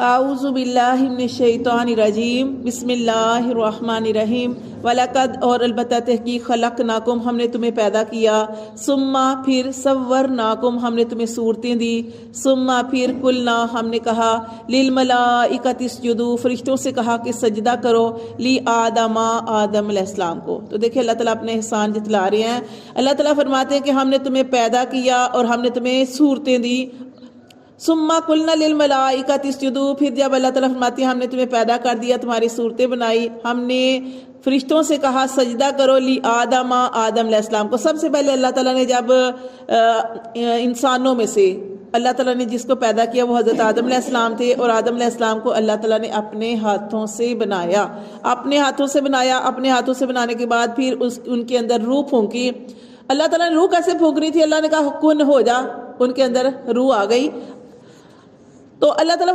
اعوذ باللہ من الشیطان الرجیم بسم اللہ الرحمن الرحیم وَلَقَدْ اور البتہ تحقیق خلقناکم ہم نے تمہیں پیدا کیا ثم پھر صورناکم ہم نے تمہیں صورتیں دی ثم پھر قلنا ہم نے کہا للملائکۃ اسجدوا فرشتوں سے کہا کہ سجدہ کرو لی آدم آدم علیہ السلام کو۔ تو دیکھیں اللہ تعالیٰ اپنے احسان جتلا رہے ہیں۔ اللہ تعالیٰ فرماتے ہیں کہ ہم نے تمہیں پیدا کیا اور ہم نے تمہیں صورتیں دی۔ ثم قلنا للملائکۃ اسجدوا پھر جب اللہ تعالیٰ فرماتی ہیں ہم نے تمہیں پیدا کر دیا، تمہاری صورتیں بنائی، ہم نے فرشتوں سے کہا سجدہ کرو لی آدم آدم علیہ السلام کو۔ سب سے پہلے اللہ تعالیٰ نے جب انسانوں میں سے اللہ تعالیٰ نے جس کو پیدا کیا وہ حضرت آدم علیہ السلام تھے، اور آدم علیہ السلام کو اللہ تعالیٰ نے اپنے ہاتھوں سے بنایا، اپنے ہاتھوں سے بنایا۔ اپنے ہاتھوں سے بنانے کے بعد پھر ان کے اندر روح پھونکی۔ اللہ تعالیٰ نے روح کیسے پھونکنی تھی؟ اللہ نے کہا کن ہو جا، ان کے اندر روح آ گئی۔ تو اللہ تعالیٰ